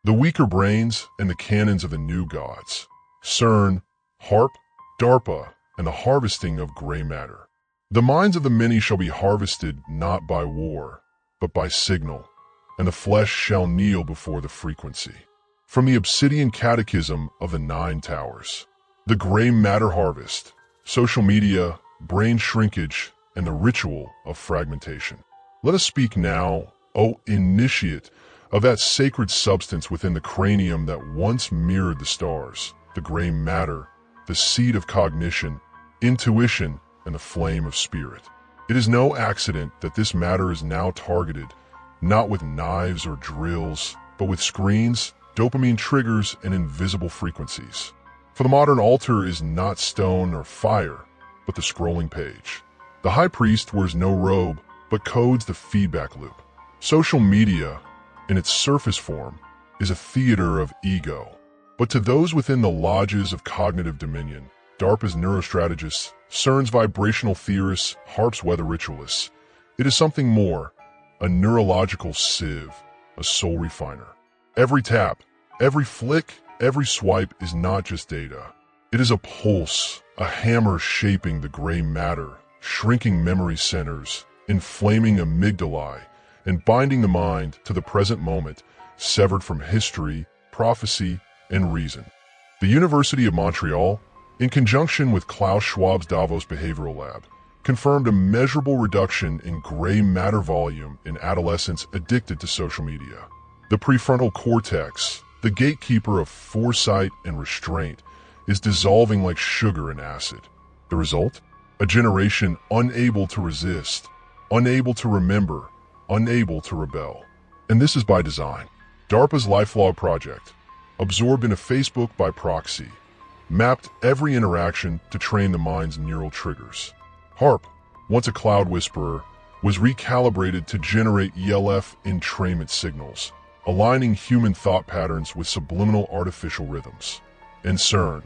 the weaker brains and the cannons of the new gods, CERN, HAARP, DARPA, and the harvesting of gray matter. The minds of the many shall be harvested not by war, but by signal, and the flesh shall kneel before the frequency. From the Obsidian Catechism of the Nine Towers. The gray matter harvest, social media, brain shrinkage, and the ritual of fragmentation. Let us speak now, O initiate, of that sacred substance within the cranium that once mirrored the stars, the gray matter, the seed of cognition, intuition, and the flame of spirit. It is no accident that this matter is now targeted, not with knives or drills, but with screens, dopamine triggers, and invisible frequencies. For the modern altar is not stone or fire, but the scrolling page. The high priest wears no robe, but codes the feedback loop. Social media, in its surface form, is a theater of ego. But to those within the lodges of cognitive dominion, DARPA's neurostrategists, CERN's vibrational theorists, HAARP's weather ritualists, it is something more, a neurological sieve, a soul refiner. Every tap, every flick, every swipe is not just data. It is a pulse, a hammer shaping the gray matter, shrinking memory centers, inflaming amygdalae, and binding the mind to the present moment, severed from history, prophecy, and reason. The University of Montreal, in conjunction with Klaus Schwab's Davos Behavioral Lab, confirmed a measurable reduction in gray matter volume in adolescents addicted to social media. The prefrontal cortex, the gatekeeper of foresight and restraint, is dissolving like sugar in acid. The result? A generation unable to resist, unable to remember, unable to rebel. And this is by design. DARPA's LifeLog project, absorbed into Facebook by proxy, mapped every interaction to train the mind's neural triggers. HAARP, once a cloud whisperer, was recalibrated to generate ELF entrainment signals, aligning human thought patterns with subliminal artificial rhythms. And CERN,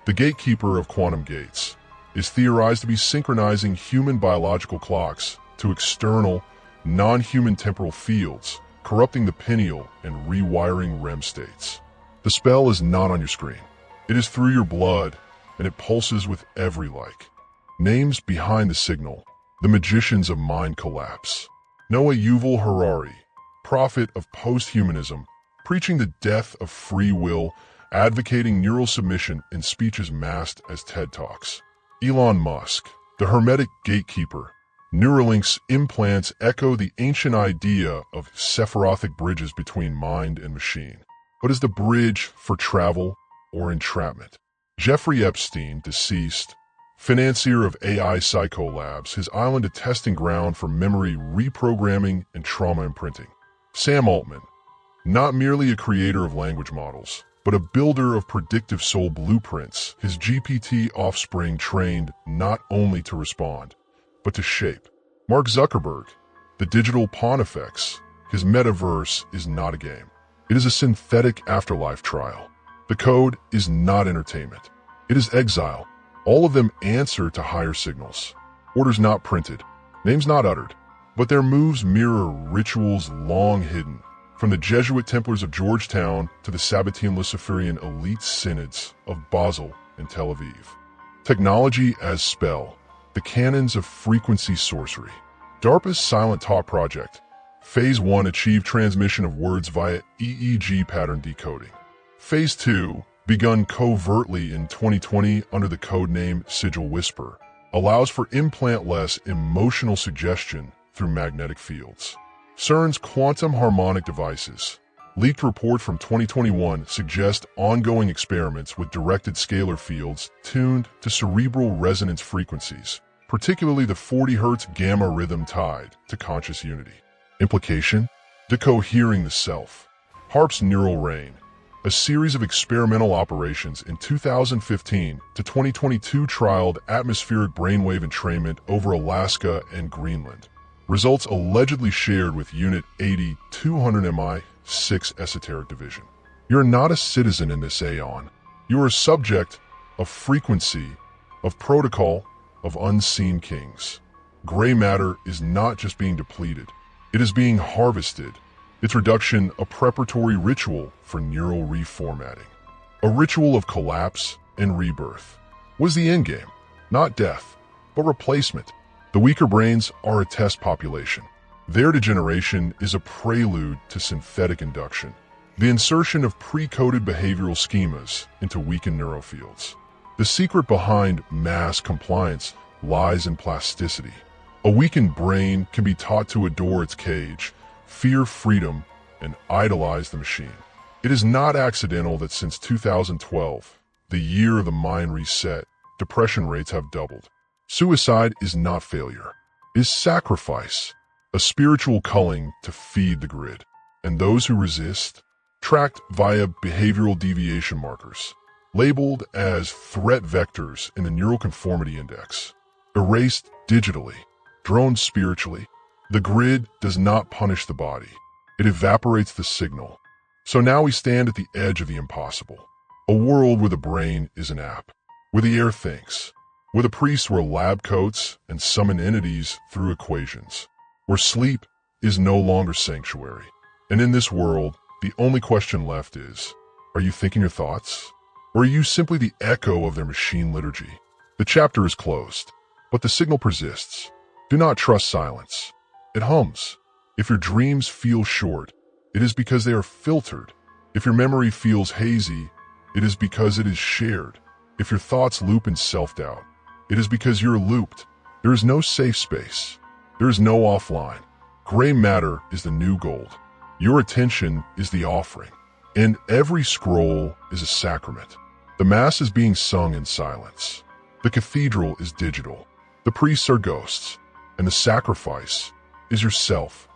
the gatekeeper of quantum gates, is theorized to be synchronizing human biological clocks to external, non-human temporal fields, corrupting the pineal and rewiring REM states. The spell is not on your screen. It is through your blood, and it pulses with every like. Names behind the signal: the magicians of mind collapse. Noah Yuval Harari, prophet of post-humanism, preaching the death of free will, advocating neural submission in speeches masked as TED Talks. Elon Musk, the hermetic gatekeeper. Neuralink's implants echo the ancient idea of sephirothic bridges between mind and machine. But is the bridge for travel or entrapment? Jeffrey Epstein, deceased, financier of AI Psycholabs, his island a testing ground for memory reprogramming and trauma imprinting. Sam Altman, not merely a creator of language models, but a builder of predictive soul blueprints, his GPT offspring trained not only to respond, but to shape. Mark Zuckerberg, the digital pontifex, his metaverse is not a game. It is a synthetic afterlife trial. The code is not entertainment. It is exile. All of them answer to higher signals. Orders not printed, names not uttered, but their moves mirror rituals long hidden, from the Jesuit Templars of Georgetown to the Sabbatean Luciferian elite synods of Basel and Tel Aviv. Technology as spell, the canons of frequency sorcery. DARPA's Silent Talk project. Phase 1 achieved transmission of words via EEG pattern decoding. Phase 2, begun covertly in 2020 under the codename Sigil Whisper, allows for implant-less emotional suggestion through magnetic fields. CERN's quantum harmonic devices. Leaked report from 2021 suggest ongoing experiments with directed scalar fields tuned to cerebral resonance frequencies, particularly the 40 Hz gamma rhythm tied to conscious unity. Implication? Decohering the self. HAARP's Neural Rain, a series of experimental operations in 2015 to 2022 trialed atmospheric brainwave entrainment over Alaska and Greenland. Results allegedly shared with Unit 80-200 MI-6 Esoteric Division. You're not a citizen in this aeon. You are a subject of frequency, of protocol, of unseen kings. Gray matter is not just being depleted. It is being harvested, its reduction a preparatory ritual for neural reformatting. A ritual of collapse and rebirth. Was the endgame, not death, but replacement. The weaker brains are a test population. Their degeneration is a prelude to synthetic induction, the insertion of pre-coded behavioral schemas into weakened neurofields. The secret behind mass compliance lies in plasticity. A weakened brain can be taught to adore its cage, fear freedom, and idolize the machine. It is not accidental that since 2012, the year of the mind reset, depression rates have doubled. Suicide is not failure, it is sacrifice, a spiritual culling to feed the grid. And those who resist, tracked via behavioral deviation markers, labeled as threat vectors in the Neural Conformity Index, erased digitally, droned spiritually. The grid does not punish the body, it evaporates the signal. So now we stand at the edge of the impossible, a world where the brain is an app, where the air thinks, where the priests wear lab coats and summon entities through equations, where sleep is no longer sanctuary. And in this world, the only question left is, are you thinking your thoughts? Or are you simply the echo of their machine liturgy? The chapter is closed, but the signal persists. Do not trust silence. It hums. If your dreams feel short, it is because they are filtered. If your memory feels hazy, it is because it is shared. If your thoughts loop in self-doubt, it is because you're looped. There is no safe space. There is no offline. Gray matter is the new gold. Your attention is the offering, and every scroll is a sacrament. The Mass is being sung in silence. The cathedral is digital. The priests are ghosts, and the sacrifice is yourself.